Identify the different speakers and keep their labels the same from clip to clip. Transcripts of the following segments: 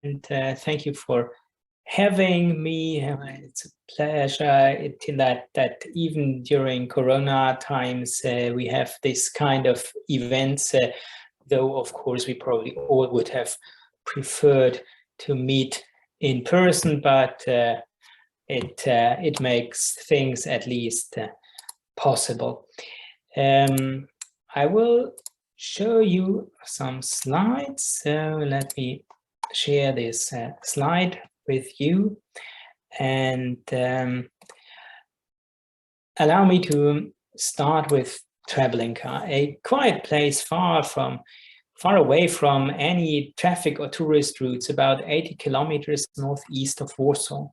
Speaker 1: thank you for having me. It's a pleasure. In that even during Corona times, we have this kind of events, though of course we probably all would have preferred to meet in person, but it makes things at least possible. I will show you some slides. So let me share this slide with you, and allow me to start with Treblinka, a quiet place far away from any traffic or tourist routes, about 80 kilometers northeast of Warsaw.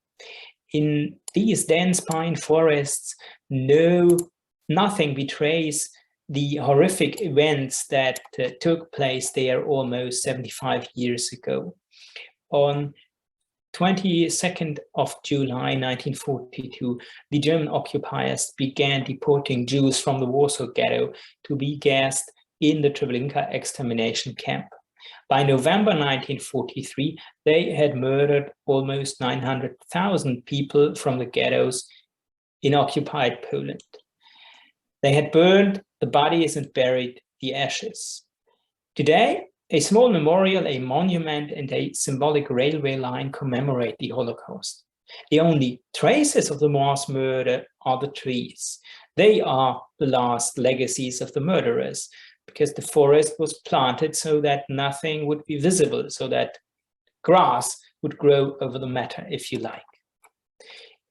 Speaker 1: In these dense pine forests, nothing betrays the horrific events that took place there almost 75 years ago. On 22nd of July 1942, the German occupiers began deporting Jews from the Warsaw ghetto to be gassed in the Treblinka extermination camp. By November 1943, they had murdered almost 900,000 people from the ghettos in occupied Poland. They had burned the bodies and buried the ashes. Today, a small memorial, a monument, and a symbolic railway line commemorate the Holocaust. The only traces of the mass murder are the trees. They are the last legacies of the murderers, because the forest was planted so that nothing would be visible, so that grass would grow over the matter, if you like.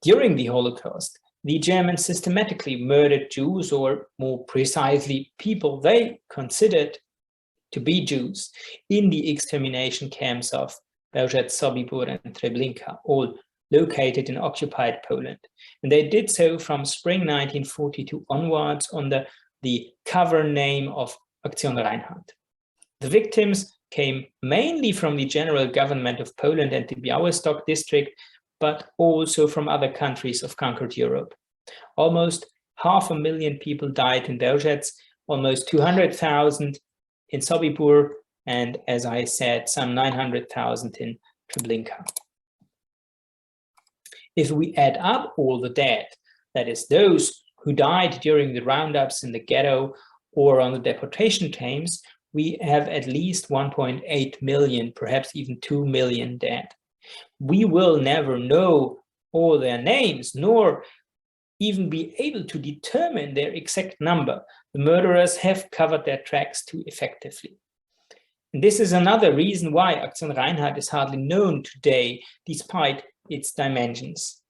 Speaker 1: During the Holocaust, the Germans systematically murdered Jews, or more precisely, people they considered to be Jews, in the extermination camps of Bełzec, Sobibór and Treblinka, all located in occupied Poland. And they did so from spring 1942 onwards under the cover name of Aktion Reinhardt. The victims came mainly from the general government of Poland and the Białystok district, but also from other countries of conquered Europe. Almost 500,000 people died in Bełzec, almost 200,000 in Sobibór, and as I said, some 900,000 in Treblinka. If we add up all the dead, that is those who died during the roundups in the ghetto or on the deportation camps, we have at least 1.8 million, perhaps even 2 million dead. We will never know all their names, nor even be able to determine their exact number. The murderers have covered their tracks too effectively. And this is another reason why Aktion Reinhardt is hardly known today, despite its dimensions.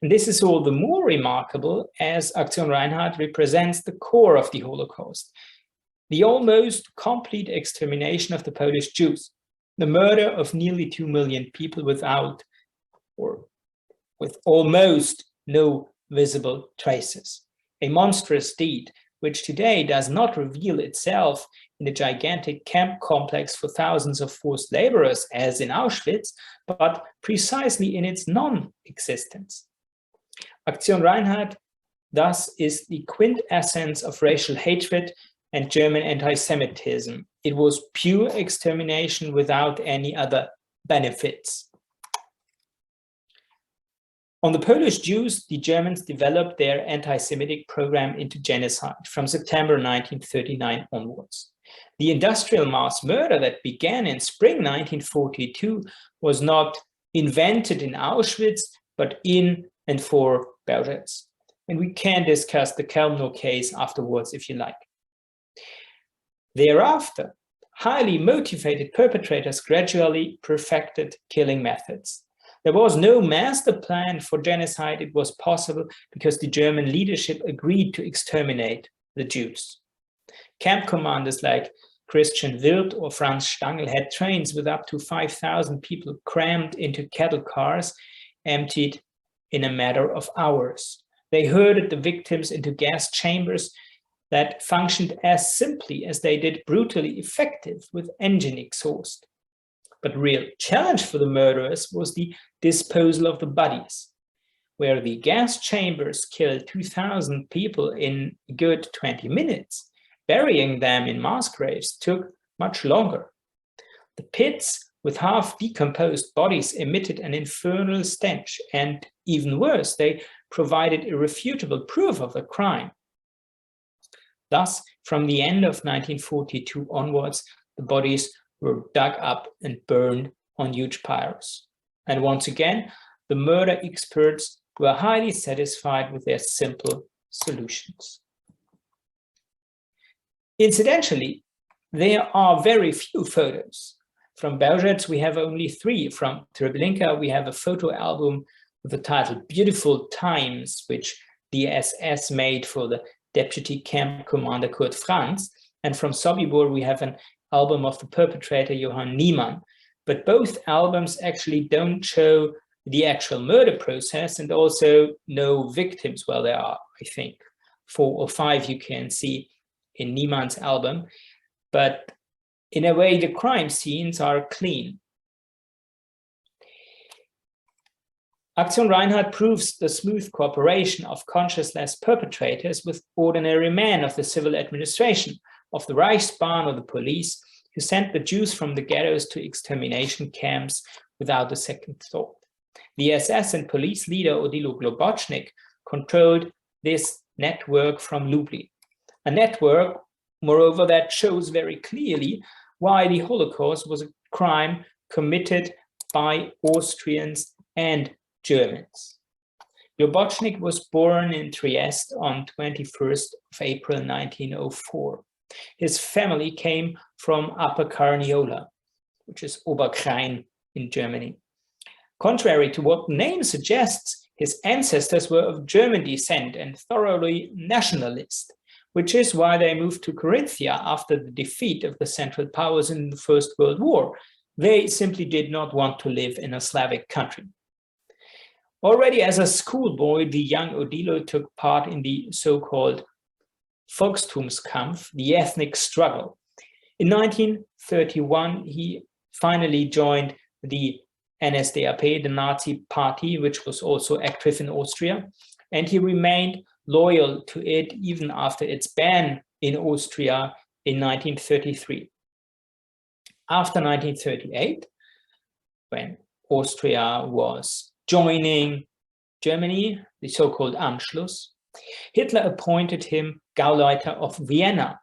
Speaker 1: And this is all the more remarkable as Aktion Reinhardt represents the core of the Holocaust, the almost complete extermination of the Polish Jews, the murder of nearly 2 million people without, or with almost no visible traces. A monstrous deed, which today does not reveal itself in a gigantic camp complex for thousands of forced laborers, as in Auschwitz, but precisely in its non-existence. Aktion Reinhardt thus is the quintessence of racial hatred and German anti-Semitism. It was pure extermination without any other benefits. On the Polish Jews, the Germans developed their anti-Semitic program into genocide from September 1939 onwards. The industrial mass murder that began in spring 1942 was not invented in Auschwitz, but in and for Bełzec. And we can discuss the Kelmno case afterwards if you like. Thereafter, highly motivated perpetrators gradually perfected killing methods. There was no master plan for genocide. It was possible because the German leadership agreed to exterminate the Jews. Camp commanders like Christian Wirth or Franz Stangl had trains with up to 5,000 people crammed into cattle cars, emptied in a matter of hours. They herded the victims into gas chambers that functioned as simply as they did brutally effective with engine exhaust. But the real challenge for the murderers was the disposal of the bodies, where the gas chambers killed 2,000 people in a good 20 minutes. Burying them in mass graves took much longer. The pits with half decomposed bodies emitted an infernal stench, and even worse, they provided irrefutable proof of the crime. Thus, from the end of 1942 onwards, the bodies were dug up and burned on huge pyres. And once again, the murder experts were highly satisfied with their simple solutions. Incidentally, there are very few photos. From Bełzec, we have only 3. From Treblinka, we have a photo album with the title Beautiful Times, which the SS made for the deputy camp commander Kurt Franz. And from Sobibór, we have an album of the perpetrator Johann Niemann. But both albums actually don't show the actual murder process, and also no victims. Well, there are, I think, 4 or 5 you can see in Niemann's album. But in a way, the crime scenes are clean. Aktion Reinhardt proves the smooth cooperation of conscienceless perpetrators with ordinary men of the civil administration, of the Reichsbahn or the police, who sent the Jews from the ghettos to extermination camps without a second thought. The SS and police leader Odilo Globocnik controlled this network from Lublin. A network, moreover, that shows very clearly why the Holocaust was a crime committed by Austrians and Germans. Globocnik was born in Trieste on 21st of April 1904. His family came from Upper Carniola, which is Oberkrain in Germany. Contrary to what the name suggests, his ancestors were of German descent and thoroughly nationalist, which is why they moved to Carinthia after the defeat of the Central Powers in the First World War. They simply did not want to live in a Slavic country. Already as a schoolboy, the young Odilo took part in the so-called Volkstumskampf, the ethnic struggle. In 1931, he finally joined the NSDAP, the Nazi party, which was also active in Austria, and he remained loyal to it even after its ban in Austria in 1933. After 1938, when Austria was joining Germany, the so-called Anschluss, Hitler appointed him Gauleiter of Vienna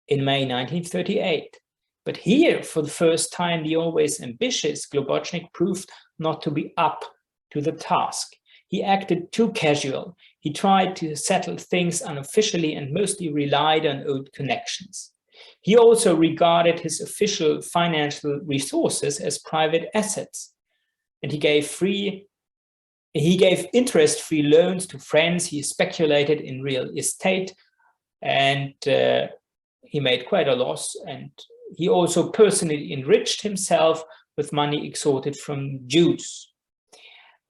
Speaker 1: in May 1938. But here, for the first time, the always ambitious Globocnik proved not to be up to the task. He acted too casual. He tried to settle things unofficially and mostly relied on old connections. He also regarded his official financial resources as private assets. And he gave interest-free loans to friends. He speculated in real estate, and he made quite a loss. And he also personally enriched himself with money extorted from Jews.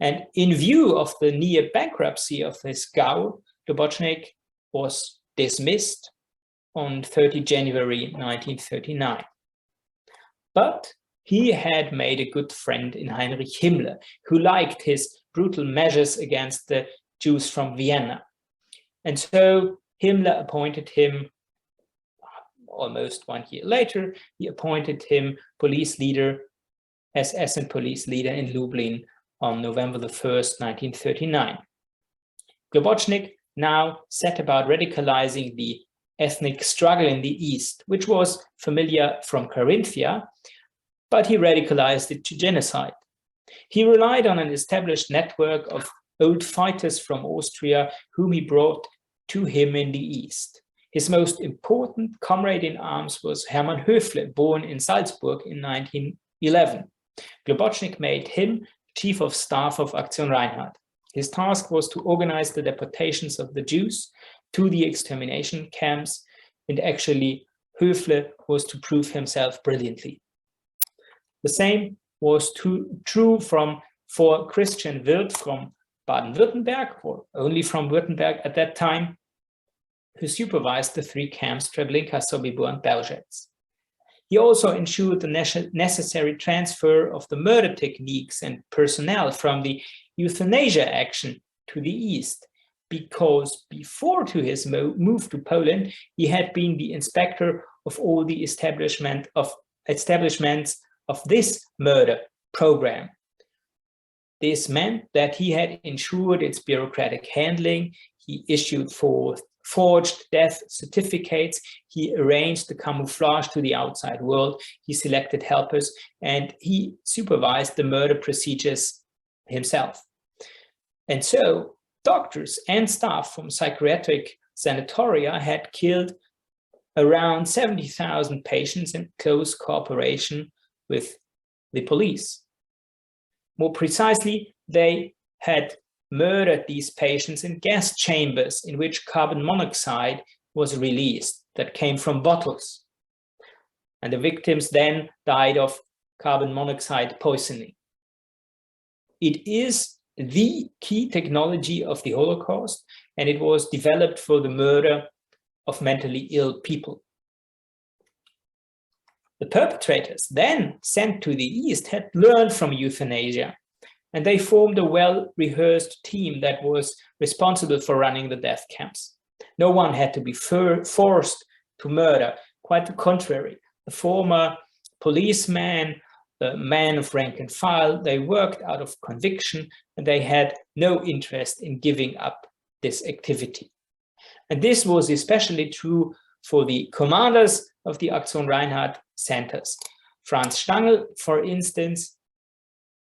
Speaker 1: And in view of the near bankruptcy of his Gau, Globocnik was dismissed on 30 January 1939. But he had made a good friend in Heinrich Himmler, who liked his brutal measures against the Jews from Vienna. And so Himmler appointed him, almost 1 year later, he appointed him police leader, SS and police leader in Lublin on November the 1st, 1939. Globocnik now set about radicalizing the ethnic struggle in the East, which was familiar from Carinthia, but he radicalized it to genocide. He relied on an established network of old fighters from Austria whom he brought to him in the East. His most important comrade in arms was Hermann Höfle, born in Salzburg in 1911. Globocnik made him chief of staff of Aktion Reinhardt. His task was to organize the deportations of the Jews to the extermination camps, and actually Höfle was to prove himself brilliantly. The same was true for Christian Wirth from Baden-Württemberg, or only from Württemberg at that time, who supervised the 3 camps, Treblinka, Sobibór, and Bełzec. He also ensured the necessary transfer of the murder techniques and personnel from the euthanasia action to the East, because before to his move to Poland, he had been the inspector of all the establishments of this murder program. This meant that he had ensured its bureaucratic handling, he issued forged death certificates, he arranged the camouflage to the outside world, he selected helpers, and he supervised the murder procedures himself. And so doctors and staff from psychiatric sanatoria had killed around 70,000 patients in close cooperation with the police. More precisely, they had murdered these patients in gas chambers in which carbon monoxide was released that came from bottles. And the victims then died of carbon monoxide poisoning. It is the key technology of the Holocaust, and it was developed for the murder of mentally ill people. The perpetrators, then sent to the East, had learned from euthanasia, and they formed a well-rehearsed team that was responsible for running the death camps. No one had to be forced to murder. Quite the contrary. The former policeman, the man of rank and file, they worked out of conviction, and they had no interest in giving up this activity. And this was especially true for the commanders of the Aktion Reinhardt centers. Franz Stangl, for instance,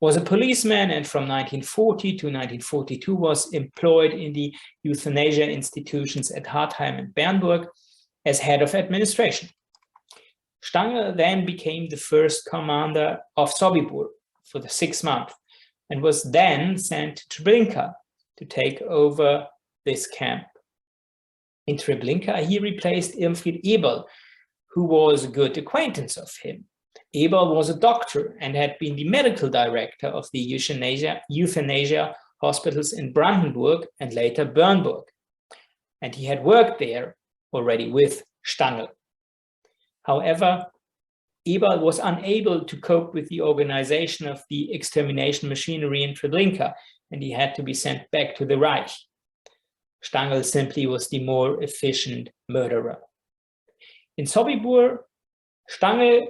Speaker 1: was a policeman, and from 1940 to 1942 was employed in the euthanasia institutions at Hartheim and Bernburg as head of administration. Stangl then became the first commander of Sobibór for the 6 months and was then sent to Treblinka to take over this camp. In Treblinka, he replaced Irmfried Eberl, who was a good acquaintance of him. Eberl was a doctor and had been the medical director of the euthanasia hospitals in Brandenburg and later Bernburg. And he had worked there already with Stangl. However, Eberl was unable to cope with the organization of the extermination machinery in Treblinka, and he had to be sent back to the Reich. Stangl simply was the more efficient murderer. In Sobibór, Stangl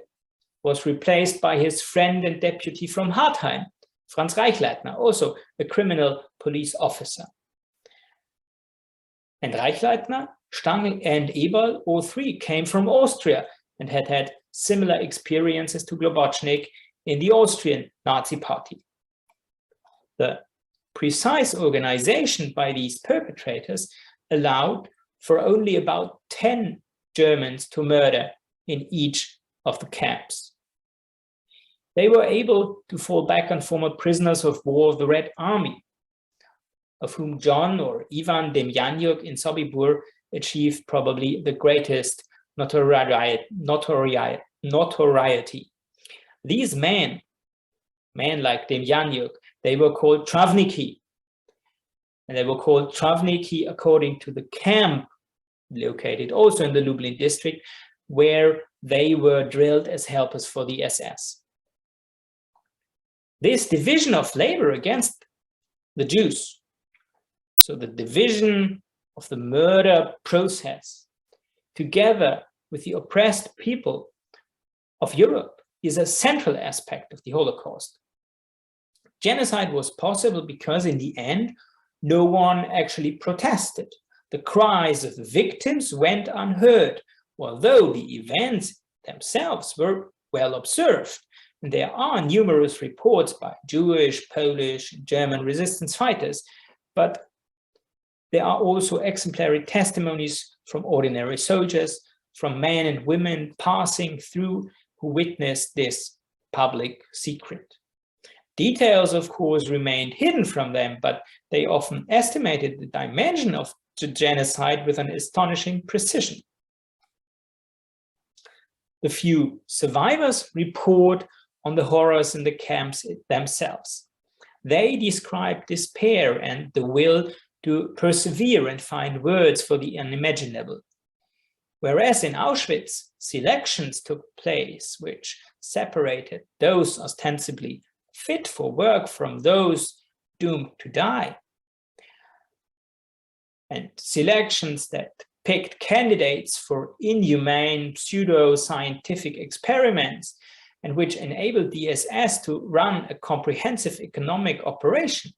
Speaker 1: was replaced by his friend and deputy from Hartheim, Franz Reichleitner, also a criminal police officer. And Reichleitner, Stangl, and Eberl, all three came from Austria and had had similar experiences to Globocnik in the Austrian Nazi Party. The precise organization by these perpetrators allowed for only about 10 Germans to murder in each of the camps. They were able to fall back on former prisoners of war of the Red Army, of whom John or Ivan Demjanjuk in Sobibór achieved probably the greatest notoriety. These men like Demjanjuk, they were called Travniki, and they were called Travniki according to the camp located also in the Lublin district, where they were drilled as helpers for the SS. This division of labor against the Jews, so the division of the murder process, together with the oppressed people of Europe, is a central aspect of the Holocaust. Genocide was possible because in the end, no one actually protested. The cries of the victims went unheard, although the events themselves were well observed. And there are numerous reports by Jewish, Polish, German resistance fighters, but there are also exemplary testimonies from ordinary soldiers, from men and women passing through who witnessed this public secret. Details, of course, remained hidden from them, but they often estimated the dimension of the genocide with an astonishing precision. The few survivors report on the horrors in the camps themselves. They describe despair and the will to persevere and find words for the unimaginable. Whereas in Auschwitz, selections took place which separated those ostensibly fit for work from those doomed to die. And selections that picked candidates for inhumane pseudo-scientific experiments and which enabled the SS to run a comprehensive economic operation.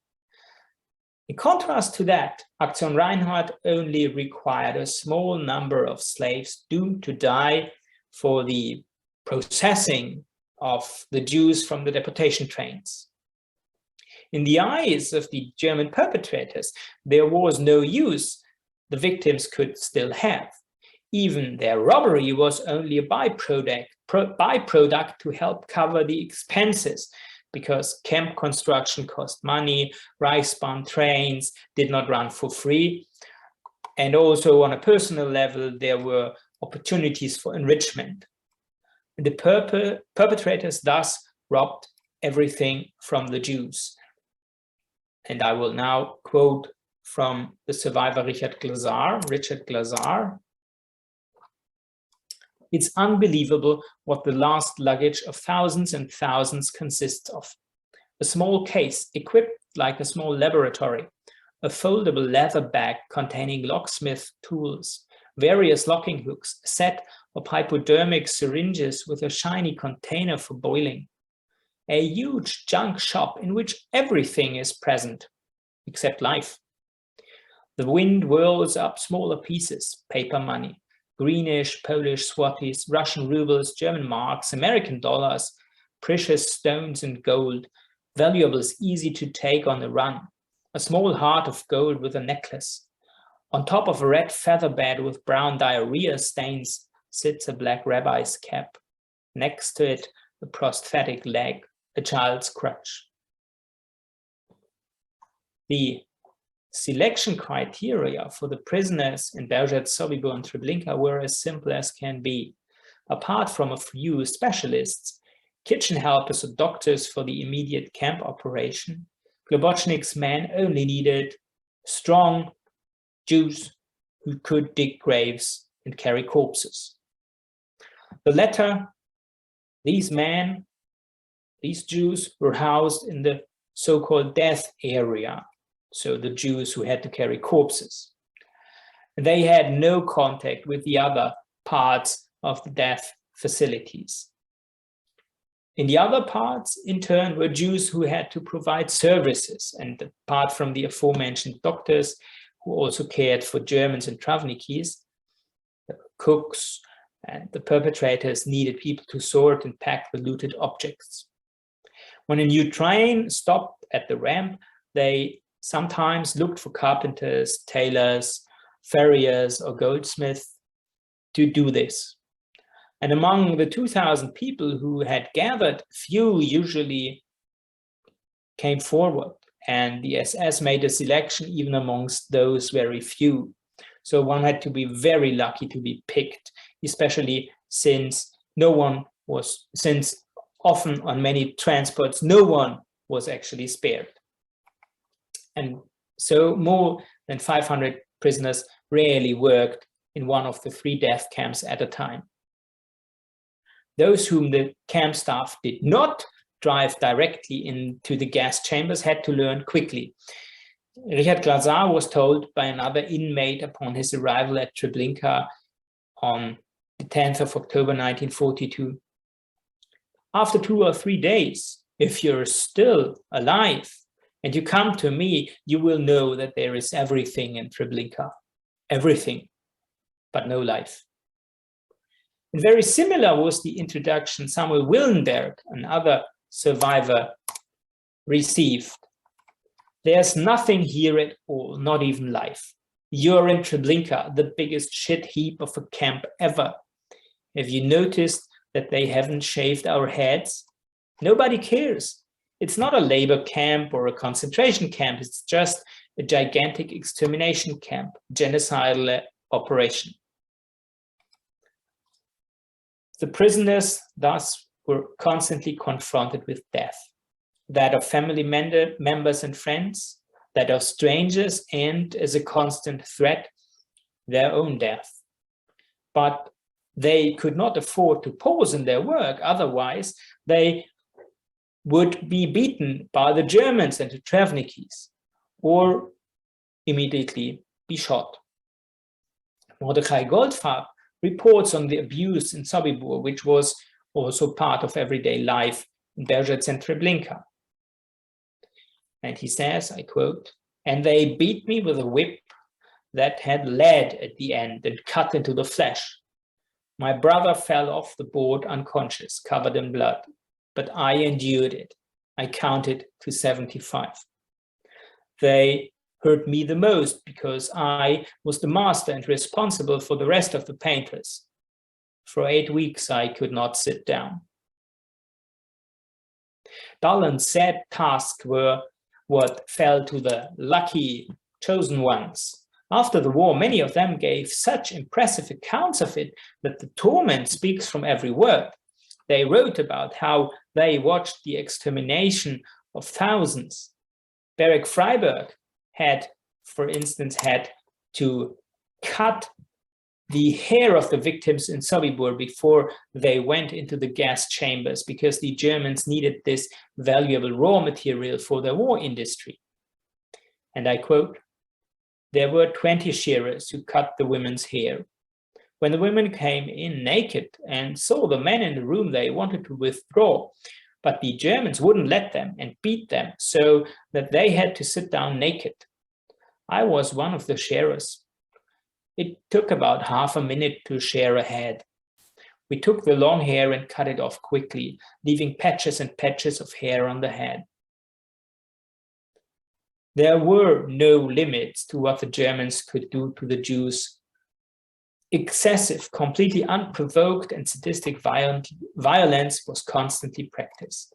Speaker 1: In contrast to that, Aktion Reinhardt only required a small number of slaves doomed to die for the processing of the Jews from the deportation trains. In the eyes of the German perpetrators, there was no use the victims could still have. Even their robbery was only a byproduct to help cover the expenses, because camp construction cost money, Reichsbahn trains did not run for free, and also on a personal level, there were opportunities for enrichment. And the perpetrators thus robbed everything from the Jews. And I will now quote from the survivor Richard Glazar. It's unbelievable what the last luggage of thousands and thousands consists of. A small case equipped like a small laboratory, a foldable leather bag containing locksmith tools, various locking hooks, a set of hypodermic syringes with a shiny container for boiling, a huge junk shop in which everything is present, except life. The wind whirls up smaller pieces, paper money, greenish, Polish złotys, Russian rubles, German marks, American dollars, precious stones and gold, valuables easy to take on the run, a small heart of gold with a necklace. On top of a red feather bed with brown diarrhea stains sits a black rabbi's cap. Next to it, a prosthetic leg, a child's crutch. The selection criteria for the prisoners in Bełzec, Sobibór and Treblinka were as simple as can be. Apart from a few specialists, kitchen helpers or doctors for the immediate camp operation, Globocnik's men only needed strong Jews who could dig graves and carry corpses. The latter, these men, these Jews were housed in the so-called death area, so the Jews who had to carry corpses. They had no contact with the other parts of the death facilities. In the other parts, in turn, were Jews who had to provide services, and apart from the aforementioned doctors who also cared for Germans and Travnikis, the cooks and the perpetrators needed people to sort and pack the looted objects. When a new train stopped at the ramp, they sometimes looked for carpenters, tailors, farriers, or goldsmiths to do this. And among the 2,000 people who had gathered, few usually came forward, and the SS made a selection even amongst those very few. So one had to be very lucky to be picked, especially since often on many transports, no one was actually spared. And so more than 500 prisoners rarely worked in one of the 3 death camps at a time. Those whom the camp staff did not drive directly into the gas chambers had to learn quickly. Richard Glazar was told by another inmate upon his arrival at Treblinka on the 10th of October 1942. After 2 or 3 days, if you're still alive and you come to me, you will know that there is everything in Treblinka, everything, but no life. And very similar was the introduction Samuel Willenberg, another survivor, received. There's nothing here at all, not even life. You're in Treblinka, the biggest shit heap of a camp ever. Have you noticed that they haven't shaved our heads? Nobody cares. It's not a labor camp or a concentration camp. It's just a gigantic extermination camp, genocidal operation. The prisoners thus were constantly confronted with death, that of family members and friends, that of strangers, and as a constant threat, their own death. But they could not afford to pause in their work, otherwise they would be beaten by the Germans and the Travnikis, or immediately be shot. Mordechai Goldfarb reports on the abuse in Sobibór, which was also part of everyday life in Bełzec and Treblinka. And he says, I quote, "And they beat me with a whip that had lead at the end and cut into the flesh. My brother fell off the board unconscious, covered in blood, but I endured it. I counted to 75. They hurt me the most because I was the master and responsible for the rest of the painters. For 8 weeks, I could not sit down." Dull and sad tasks were what fell to the lucky chosen ones. After the war, many of them gave such impressive accounts of it that the torment speaks from every word. They wrote about how they watched the extermination of thousands. Berek Freiberg had, for instance, had to cut the hair of the victims in Sobibór before they went into the gas chambers because the Germans needed this valuable raw material for their war industry. And I quote, "There were 20 shearers who cut the women's hair. When the women came in naked and saw the men in the room, they wanted to withdraw, but the Germans wouldn't let them and beat them so that they had to sit down naked. I was one of the shearers. It took about half a minute to shear a head. We took the long hair and cut it off quickly, leaving patches and patches of hair on the head. There were no limits to what the Germans could do to the Jews. Excessive, completely unprovoked and sadistic violence was constantly practiced.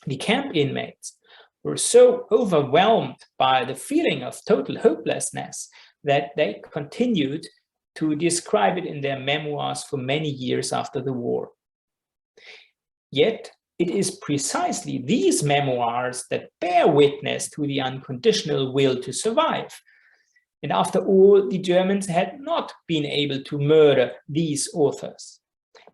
Speaker 1: The camp inmates were so overwhelmed by the feeling of total hopelessness that they continued to describe it in their memoirs for many years after the war. Yet, it is precisely these memoirs that bear witness to the unconditional will to survive. And after all, the Germans had not been able to murder these authors.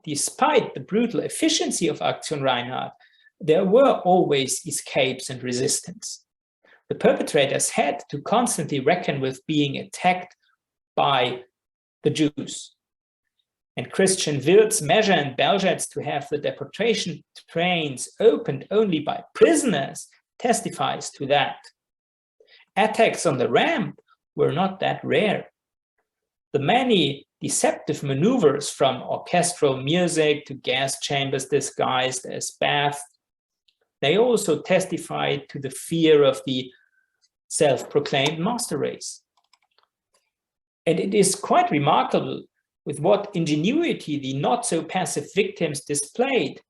Speaker 1: Despite the brutal efficiency of Aktion Reinhardt, there were always escapes and resistance. The perpetrators had to constantly reckon with being attacked by the Jews. And Christian Wild's measure in Bełzec to have the deportation trains opened only by prisoners testifies to that. Attacks on the ramp were not that rare. The many deceptive maneuvers from orchestral music to gas chambers disguised as baths, they also testified to the fear of the self-proclaimed master race. And it is quite remarkable with what ingenuity the not-so-passive victims displayed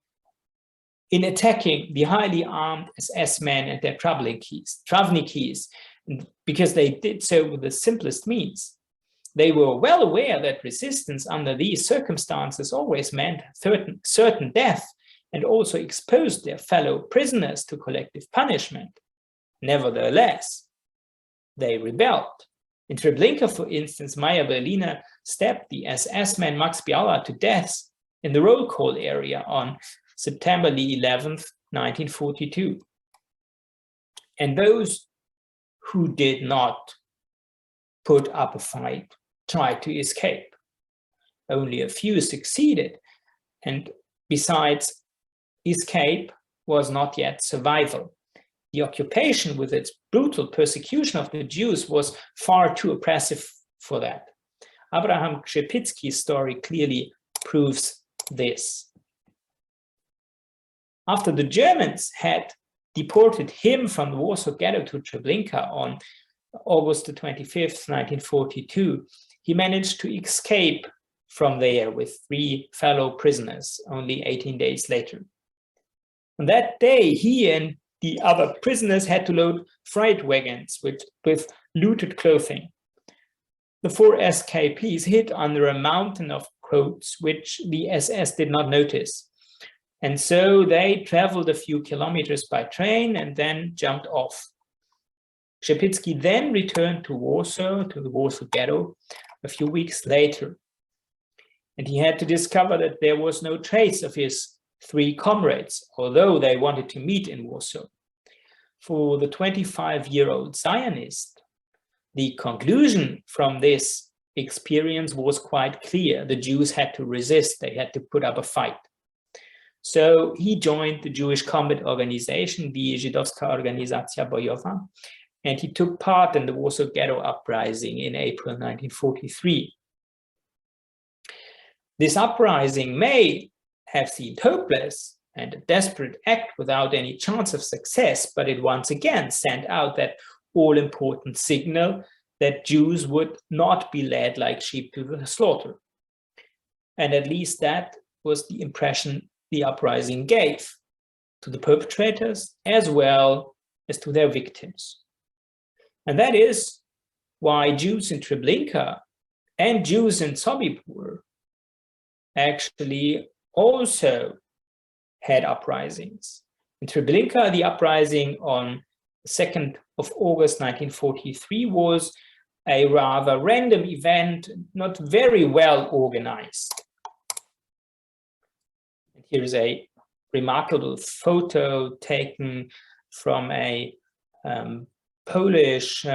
Speaker 1: in attacking the highly armed SS men and their travnikis, because they did so with the simplest means. They were well aware that resistance under these circumstances always meant certain death and also exposed their fellow prisoners to collective punishment. Nevertheless, they rebelled. In Treblinka, for instance, Meyer Berliner stabbed the SS man Max Biała to death in the roll call area on September the 11th, 1942. And those who did not put up a fight tried to escape. Only a few succeeded, and besides, escape was not yet survival. The occupation with its brutal persecution of the Jews was far too oppressive for that. Abraham Krzepicki's story clearly proves this. After the Germans had deported him from the Warsaw ghetto to Treblinka on August the 25th, 1942, he managed to escape from there with 3 fellow prisoners only 18 days later. On that day, he and the other prisoners had to load freight wagons with looted clothing. The 4 escapees hid under a mountain of coats, which the SS did not notice. And so they traveled a few kilometers by train and then jumped off. Krzepicki then returned to Warsaw, to the Warsaw ghetto, a few weeks later. And he had to discover that there was no trace of his 3 comrades, although they wanted to meet in Warsaw. For the 25-year-old Zionist, the conclusion from this experience was quite clear. The Jews had to resist, they had to put up a fight. So he joined the Jewish combat organization, the Żydowska Organizacja Bojowa, and he took part in the Warsaw Ghetto Uprising in April 1943. This uprising may have seemed hopeless and a desperate act without any chance of success, but it once again sent out that all-important signal that Jews would not be led like sheep to the slaughter. And at least that was the impression the uprising gave to the perpetrators as well as to their victims. And that is why Jews in Treblinka and Jews in Sobibór actually also had uprisings. In Treblinka, the uprising on the 2nd of August 1943 was a rather random event, not very well organized. And here is a remarkable photo taken from a Polish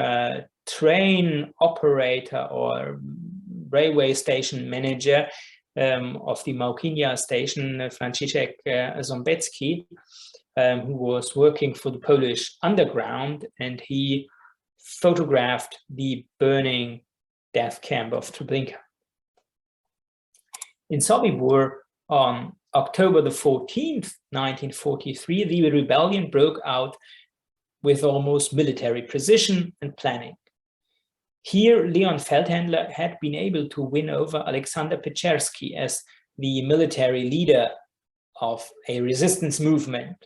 Speaker 1: train operator or railway station manager of the Małkinia station, Franciszek Ząbecki, who was working for the Polish underground, and he photographed the burning death camp of Treblinka. In Sobibór, on October the 14th, 1943, the rebellion broke out with almost military precision and planning. Here, Leon Feldhandler had been able to win over Alexander Peczerski as the military leader of a resistance movement.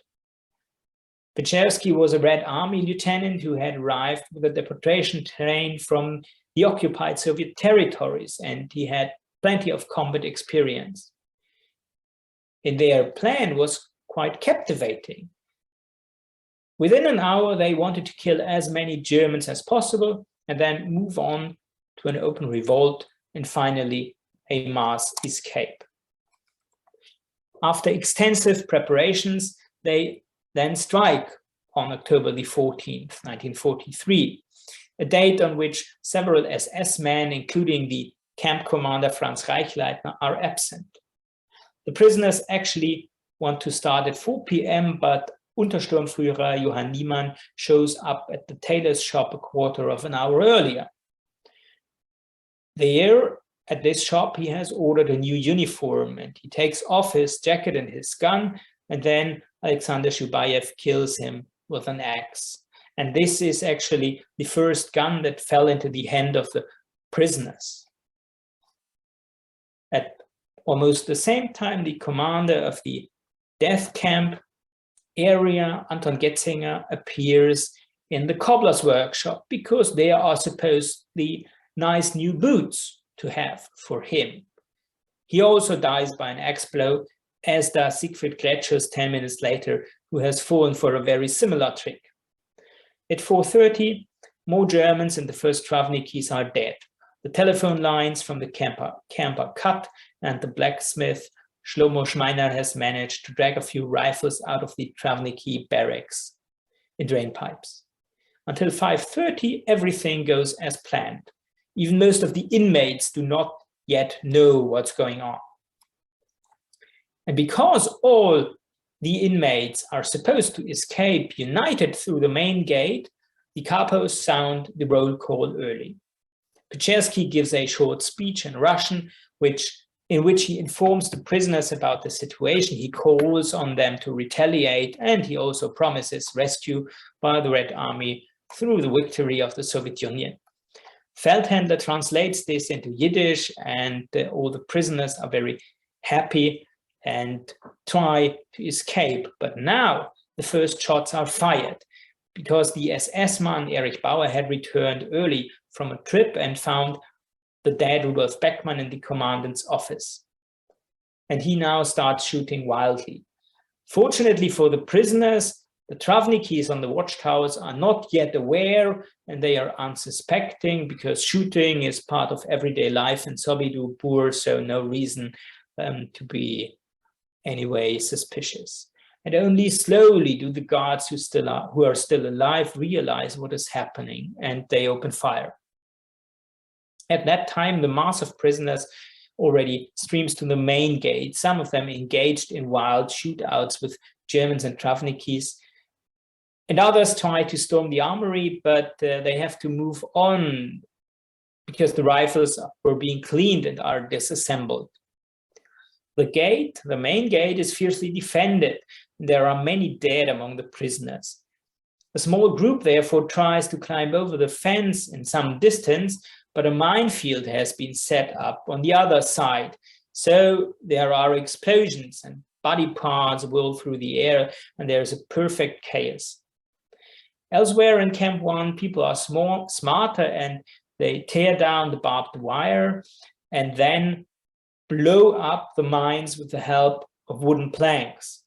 Speaker 1: Peczerski was a Red Army lieutenant who had arrived with a deportation train from the occupied Soviet territories, and he had plenty of combat experience. And their plan was quite captivating. Within an hour, they wanted to kill as many Germans as possible and then move on to an open revolt and finally a mass escape. After extensive preparations, they then strike on October the 14th, 1943, a date on which several SS men, including the camp commander Franz Reichleitner, are absent. The prisoners actually want to start at 4 p.m., but Untersturmführer Johann Niemann shows up at the tailor's shop a quarter of an hour earlier. There, at this shop, he has ordered a new uniform, and he takes off his jacket and his gun, and then Alexander Shubayev kills him with an axe. And this is actually the first gun that fell into the hand of the prisoners. At almost the same time, the commander of the death camp area, Anton Getzinger, appears in the cobbler's workshop because there are supposedly nice new boots to have for him. He also dies by an axe blow, as does Siegfried Gretschus 10 minutes later, who has fallen for a very similar trick. At 4:30, more Germans in the first Travnikis are dead. The telephone lines from the camp are cut, and the blacksmith Shlomo Schmeiner has managed to drag a few rifles out of the Travniki barracks in drain pipes. Until 5:30, everything goes as planned. Even most of the inmates do not yet know what's going on. And because all the inmates are supposed to escape united through the main gate, the capos sound the roll call early. Peczerski gives a short speech in Russian, in which he informs the prisoners about the situation. He calls on them to retaliate, and he also promises rescue by the Red Army through the victory of the Soviet Union. Feldhandler translates this into Yiddish, and all the prisoners are very happy and try to escape. But now the first shots are fired because the SS man Erich Bauer had returned early from a trip and found the dead Rudolf Beckmann in the commandant's office. And he now starts shooting wildly. Fortunately for the prisoners, the Travnikis on the watchtowers are not yet aware, and they are unsuspecting because shooting is part of everyday life in Sobibór, so no reason to be anyway suspicious. And only slowly do the guards who are still alive realize what is happening, and they open fire. At that time, the mass of prisoners already streams to the main gate, some of them engaged in wild shootouts with Germans and Travnikis, and others try to storm the armory, but they have to move on because the rifles were being cleaned and are disassembled. The gate, the main gate, is fiercely defended. There are many dead among the prisoners. A small group, therefore, tries to climb over the fence in some distance, but a minefield has been set up on the other side. So there are explosions and body parts whirl through the air, and there is a perfect chaos. Elsewhere in Camp 1, people are smarter, and they tear down the barbed wire and then blow up the mines with the help of wooden planks.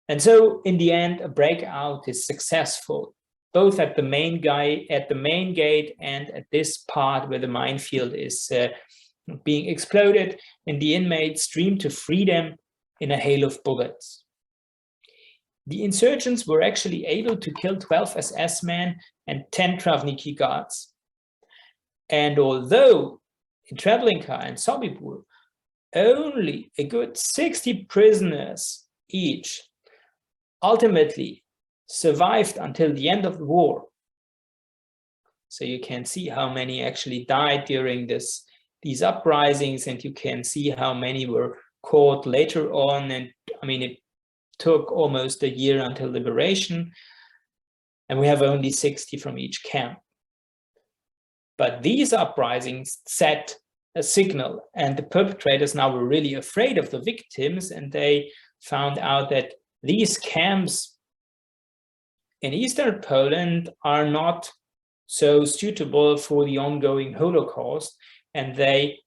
Speaker 1: And so in the end, a breakout is successful, both at the main gate and at this part where the minefield is being exploded, and the inmates stream to freedom in a hail of bullets. The insurgents were actually able to kill 12 SS men and 10 Travniki guards. And although in Treblinka and Sobibór, only a good 60 prisoners each ultimately survived until the end of the war. So you can see how many actually died during these uprisings, and you can see how many were caught later on. And I mean, it took almost a year until liberation, and we have only 60 from each camp. But these uprisings set a signal, and the perpetrators now were really afraid of the victims, and they found out that these camps in Eastern Poland are not so suitable for the ongoing Holocaust, and they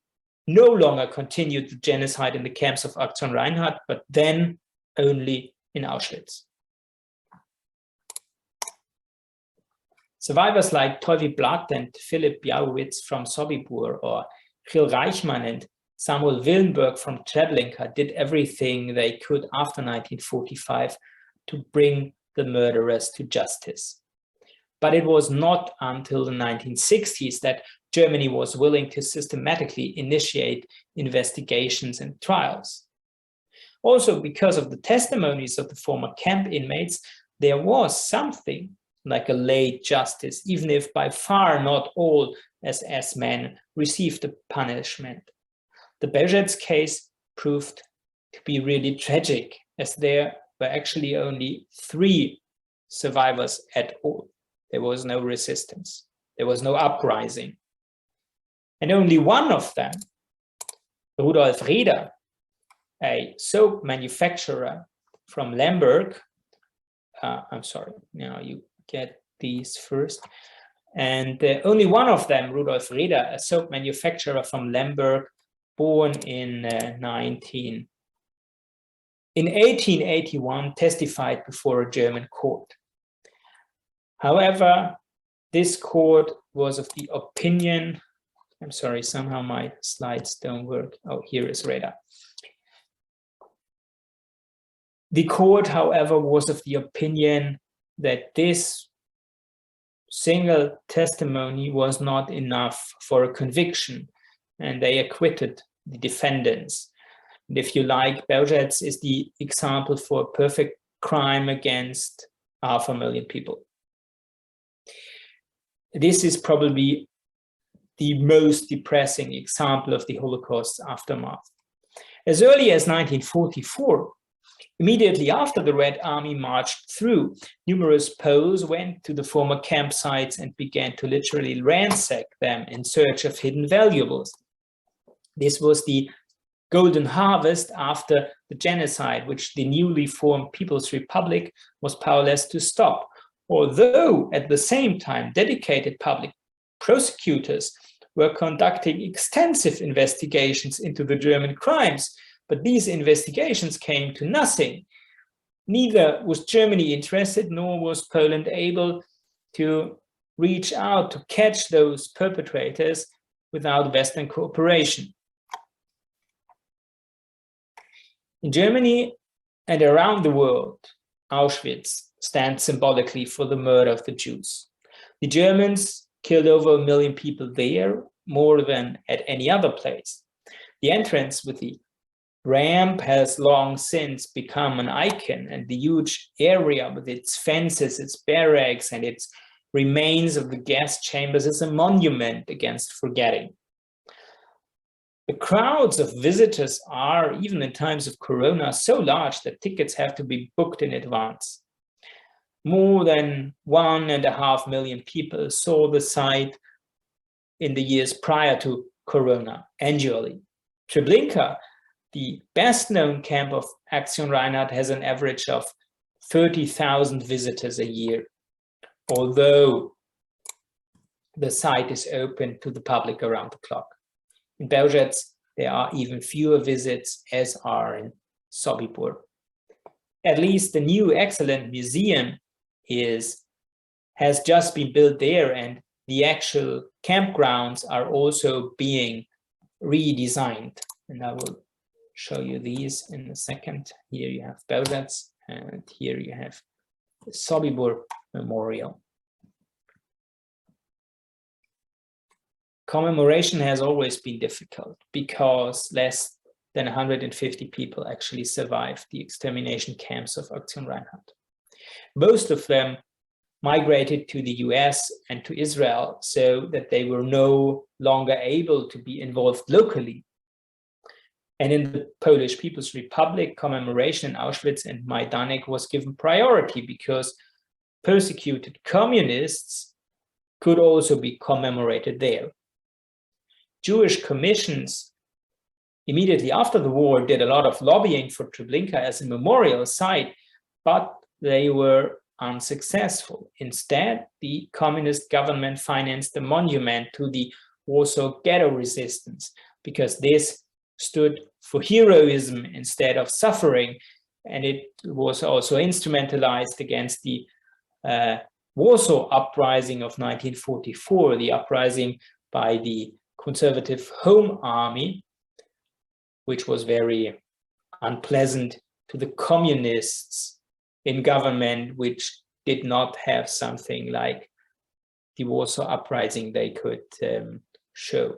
Speaker 1: no longer continued the genocide in the camps of Aktion Reinhardt, but then only in Auschwitz. Survivors like Teuvi Blatt and Philipp Białowicz from Sobibór, or Gil Reichmann and Samuel Willenberg from Treblinka did everything they could after 1945 to bring the murderers to justice. But it was not until the 1960s that Germany was willing to systematically initiate investigations and trials. Also, because of the testimonies of the former camp inmates, there was something like a late justice, even if by far not all SS men received the punishment. The Bełzec case proved to be really tragic, as there were actually only 3 survivors at all. There was no resistance. There was no uprising. And only one of them, Rudolf Rieder, a soap manufacturer from Lemberg, I'm sorry, now you get these first. And only one of them, Rudolf Rieder, a soap manufacturer from Lemberg, born in 1881, testified before a German court. However, this court was of the opinion, I'm sorry, somehow my slides don't work. Oh, here is Rieder. The court, however, was of the opinion that this single testimony was not enough for a conviction, and they acquitted the defendants. And if you like, Bełzec is the example for a perfect crime against 500,000 people. This is probably the most depressing example of the Holocaust's aftermath. As early as 1944, immediately after the Red Army marched through, numerous Poles went to the former campsites and began to literally ransack them in search of hidden valuables. This was the golden harvest after the genocide, which the newly formed People's Republic was powerless to stop. Although at the same time, dedicated public prosecutors were conducting extensive investigations into the German crimes, but these investigations came to nothing. Neither was Germany interested, nor was Poland able to reach out to catch those perpetrators without Western cooperation. In Germany and around the world, Auschwitz stands symbolically for the murder of the Jews. The Germans killed over 1 million people there, more than at any other place. The entrance with the ramp has long since become an icon, and the huge area with its fences, its barracks, and its remains of the gas chambers is a monument against forgetting. The crowds of visitors are, even in times of Corona, so large that tickets have to be booked in advance. More than 1.5 million people saw the site in the years prior to Corona annually. Treblinka, the best-known camp of Aktion Reinhardt, has an average of 30,000 visitors a year, although the site is open to the public around the clock. In Bełzec, there are even fewer visits, as are in Sobibór. At least the new excellent museum has just been built there, and the actual campgrounds are also being redesigned. And I will show you these in a second. Here you have Bełzec, and here you have the Sobibór Memorial. Commemoration has always been difficult because less than 150 people actually survived the extermination camps of Aktion Reinhardt. Most of them migrated to the US and to Israel so that they were no longer able to be involved locally. And in the Polish People's Republic, commemoration in Auschwitz and Majdanek was given priority because persecuted communists could also be commemorated there. Jewish commissions immediately after the war did a lot of lobbying for Treblinka as a memorial site, but they were unsuccessful. Instead, the communist government financed a monument to the Warsaw ghetto resistance because this stood for heroism instead of suffering, and it was also instrumentalized against the Warsaw Uprising of 1944, the uprising by the conservative Home Army, which was very unpleasant to the communists in government, which did not have something like the Warsaw Uprising they could show.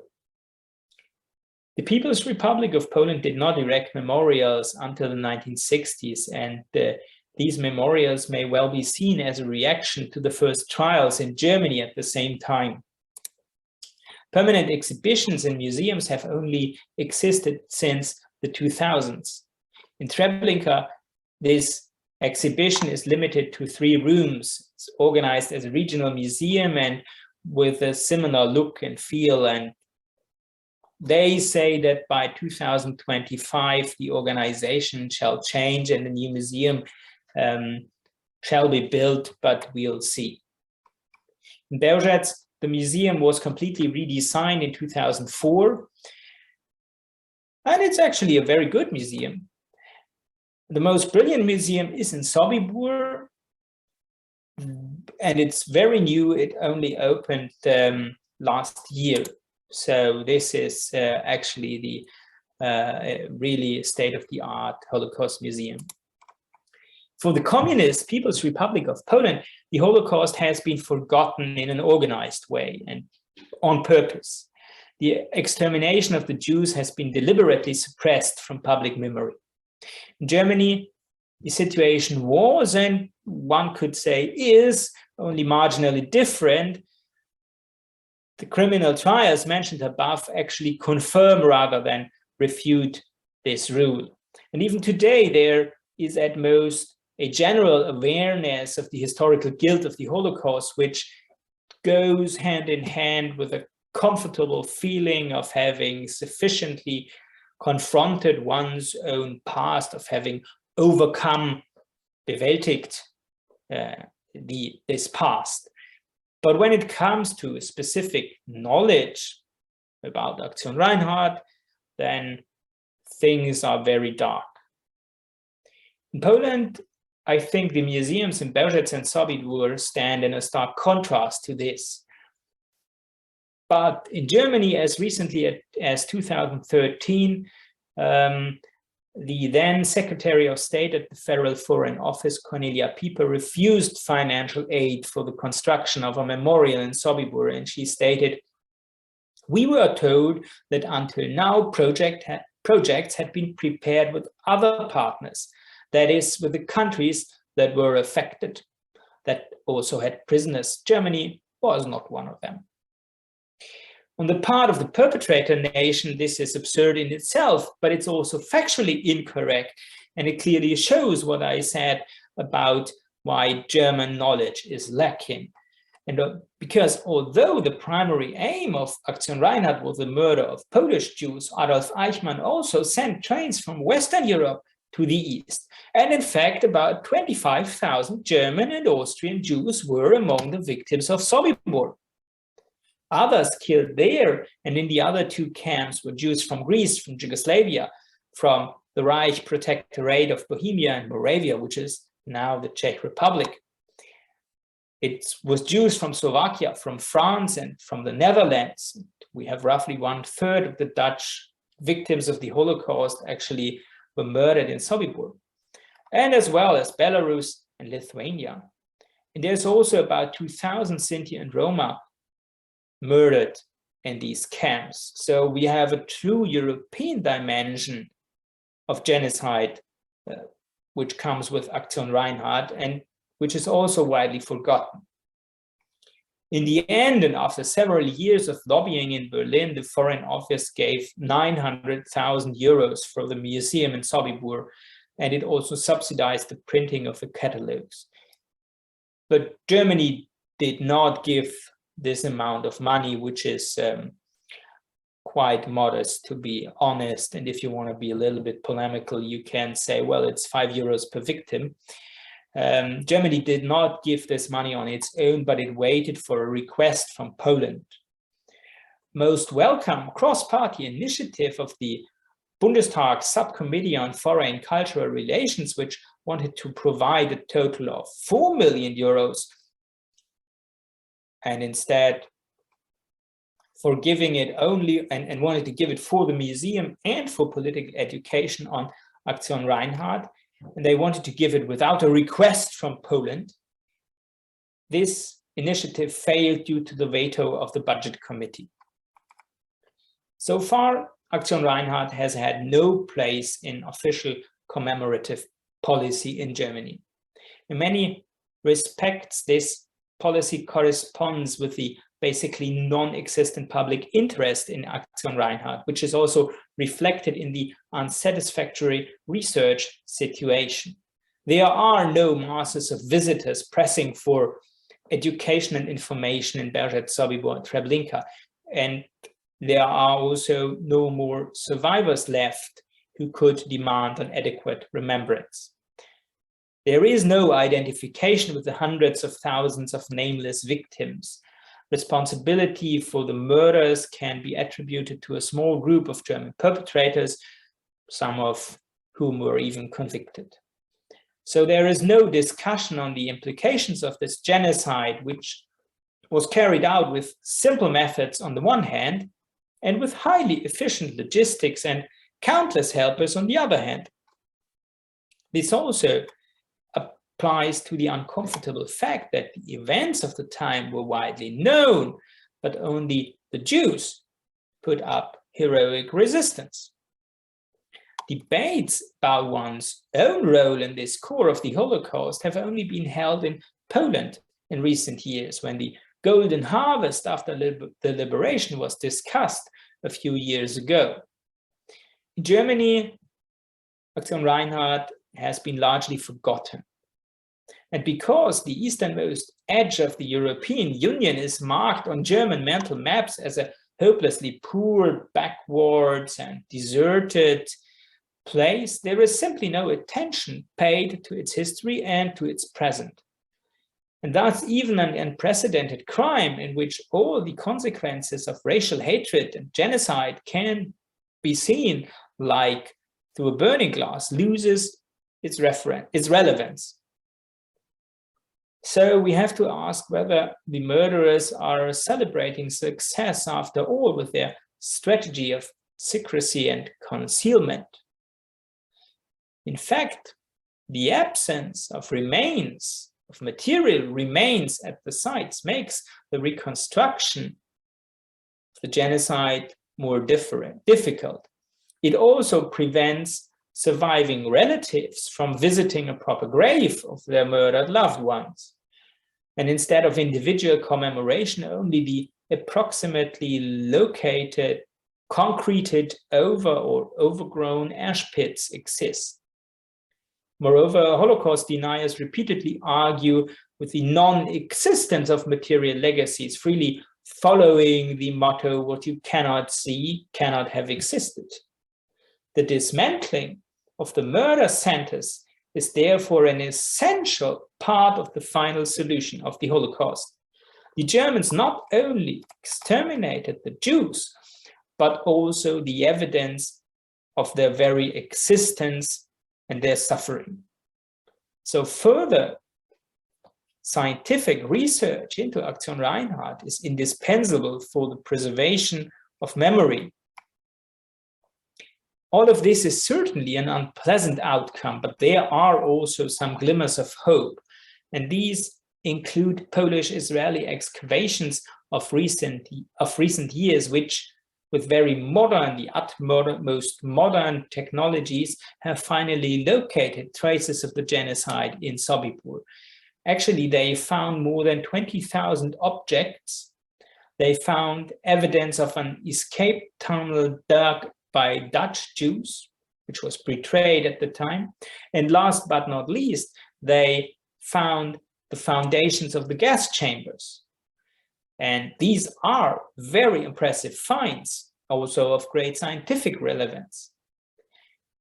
Speaker 1: The People's Republic of Poland did not erect memorials until the 1960s, and these memorials may well be seen as a reaction to the first trials in Germany at the same time. Permanent exhibitions in museums have only existed since the 2000s. In Treblinka, this exhibition is limited to 3 rooms. It's organized as a regional museum and with a similar look and feel. And they say that by 2025, the organization shall change and the new museum shall be built, but we'll see. In Bełzec, the museum was completely redesigned in 2004, and it's actually a very good museum. The most brilliant museum is in Sobibór, and it's very new. It only opened last year. So this is actually the really state-of-the-art Holocaust museum. For the Communist People's Republic of Poland, the Holocaust has been forgotten in an organized way and on purpose. The extermination of the Jews has been deliberately suppressed from public memory. In Germany, the situation was, and one could say is, only marginally different. The criminal trials mentioned above actually confirm rather than refute this rule. And even today, there is at most a general awareness of the historical guilt of the Holocaust, which goes hand in hand with a comfortable feeling of having sufficiently confronted one's own past, of having overcome, bewältigt this past. But when it comes to specific knowledge about Aktion Reinhardt, then things are very dark. In Poland, I think the museums in Bełzec and Sobibór stand in a stark contrast to this. But in Germany, as recently as 2013, the then Secretary of State at the Federal Foreign Office, Cornelia Pieper, refused financial aid for the construction of a memorial in Sobibór, and she stated, We were told that until now projects had been prepared with other partners, that is, with the countries that were affected, that also had prisoners. Germany was not one of them. On the part of the perpetrator nation, this is absurd in itself, but it's also factually incorrect. And it clearly shows what I said about why German knowledge is lacking. And because although the primary aim of Aktion Reinhardt was the murder of Polish Jews, Adolf Eichmann also sent trains from Western Europe to the east. And in fact, about 25,000 German and Austrian Jews were among the victims of Sobibór. Others killed there and in the other two camps were Jews from Greece, from Yugoslavia, from the Reich Protectorate of Bohemia and Moravia, which is now the Czech Republic. It was Jews from Slovakia, from France, and from the Netherlands. We have roughly 1/3 of the Dutch victims of the Holocaust actually were murdered in Sobibór, and as well as Belarus and Lithuania. And there's also about 2,000 Sinti and Roma murdered in these camps. So we have a true European dimension of genocide, which comes with Aktion Reinhardt and which is also widely forgotten. In the end, and after several years of lobbying in Berlin, the Foreign Office gave 900,000 euros for the museum in Sobibór, and it also subsidized the printing of the catalogs. But Germany did not give this amount of money, which is quite modest, to be honest. And if you want to be a little bit polemical, you can say, well, it's 5 euros per victim. Germany did not give this money on its own, but it waited for a request from Poland. Most welcome cross-party initiative of the Bundestag Subcommittee on Foreign and Cultural Relations, which wanted to provide a total of 4 million euros, and instead for giving it only, and wanted to give it for the museum and for political education on Aktion Reinhardt, and they wanted to give it without a request from Poland. This initiative failed due to the veto of the budget committee. So far, Aktion Reinhardt has had no place in official commemorative policy in Germany. In many respects, this policy corresponds with the basically non-existent public interest in Aktion Reinhardt, which is also reflected in the unsatisfactory research situation. There are no masses of visitors pressing for education and information in Bełzec, Sobibór, and Treblinka, and there are also no more survivors left who could demand an adequate remembrance. There is no identification with the hundreds of thousands of nameless victims. Responsibility for the murders can be attributed to a small group of German perpetrators, some of whom were even convicted. So there is no discussion on the implications of this genocide, which was carried out with simple methods on the one hand, and with highly efficient logistics and countless helpers on the other hand. This also applies to the uncomfortable fact that the events of the time were widely known, but only the Jews put up heroic resistance. Debates about one's own role in this core of the Holocaust have only been held in Poland in recent years, when the golden harvest after the liberation was discussed a few years ago. In Germany, Aktion Reinhardt has been largely forgotten. And because the easternmost edge of the European Union is marked on German mental maps as a hopelessly poor, backwards, and deserted place, there is simply no attention paid to its history and to its present. And thus, even an unprecedented crime in which all the consequences of racial hatred and genocide can be seen like through a burning glass loses its relevance. So we have to ask whether the murderers are celebrating success after all with their strategy of secrecy and concealment. In fact, the absence of remains, of material remains at the sites, makes the reconstruction the genocide more difficult. It also prevents surviving relatives from visiting a proper grave of their murdered loved ones. And instead of individual commemoration, only the approximately located, concreted over or overgrown ash pits exist. Moreover, Holocaust deniers repeatedly argue with the non-existence of material legacies, freely following the motto, what you cannot see cannot have existed. The dismantling of the murder centers is therefore an essential part of the final solution of the Holocaust. The Germans not only exterminated the Jews, but also the evidence of their very existence and their suffering. So further scientific research into Aktion Reinhardt is indispensable for the preservation of memory. All of this is certainly an unpleasant outcome, but there are also some glimmers of hope. And these include Polish-Israeli excavations of recent years, which with very modern, the utmost modern technologies, have finally located traces of the genocide in Sobibór. Actually, they found more than 20,000 objects. They found evidence of an escape tunnel dug by Dutch Jews, which was betrayed at the time. And last but not least, they found the foundations of the gas chambers. And these are very impressive finds, also of great scientific relevance.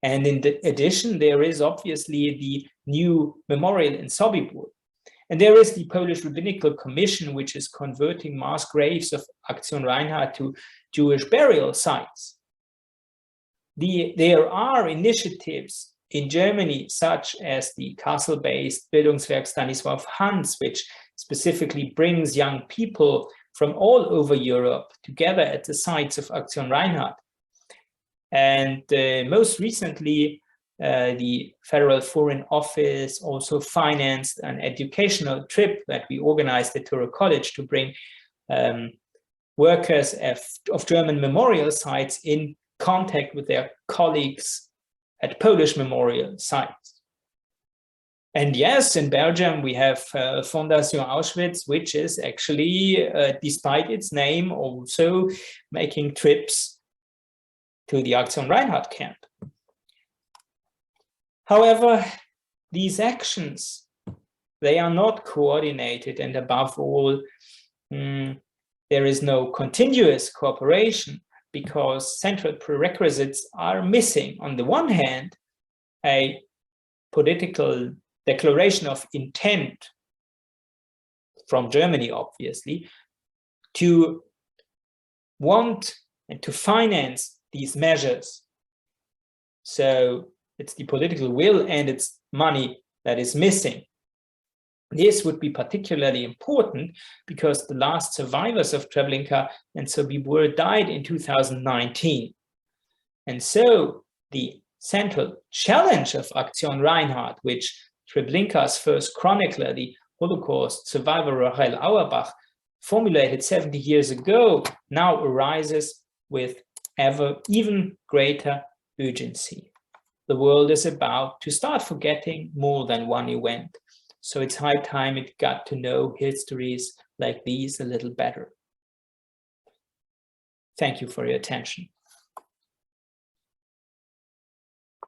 Speaker 1: And in addition, there is obviously the new memorial in Sobibór. And there is the Polish Rabbinical Commission, which is converting mass graves of Aktion Reinhardt to Jewish burial sites. There are initiatives in Germany, such as the Kassel-based Bildungswerk Stanisław Hans, which specifically brings young people from all over Europe together at the sites of Aktion Reinhardt. And most recently, the Federal Foreign Office also financed an educational trip that we organized at Touro College to bring workers of German memorial sites in contact with their colleagues at Polish memorial sites. And yes, in Belgium, we have Fondation Auschwitz, which is actually, despite its name, also making trips to the Aktion Reinhardt camp. However, these actions, they are not coordinated, and above all, there is no continuous cooperation, because central prerequisites are missing. On the one hand, a political declaration of intent from Germany, obviously, to want and to finance these measures. So it's the political will and it's money that is missing. This would be particularly important because the last survivors of Treblinka and Sobibór died in 2019. And so the central challenge of Aktion Reinhardt, which Treblinka's first chronicler, the Holocaust survivor Rachel Auerbach, formulated 70 years ago, now arises with even greater urgency. The world is about to start forgetting more than one event. So it's high time it got to know histories like these a little better. Thank you for your attention.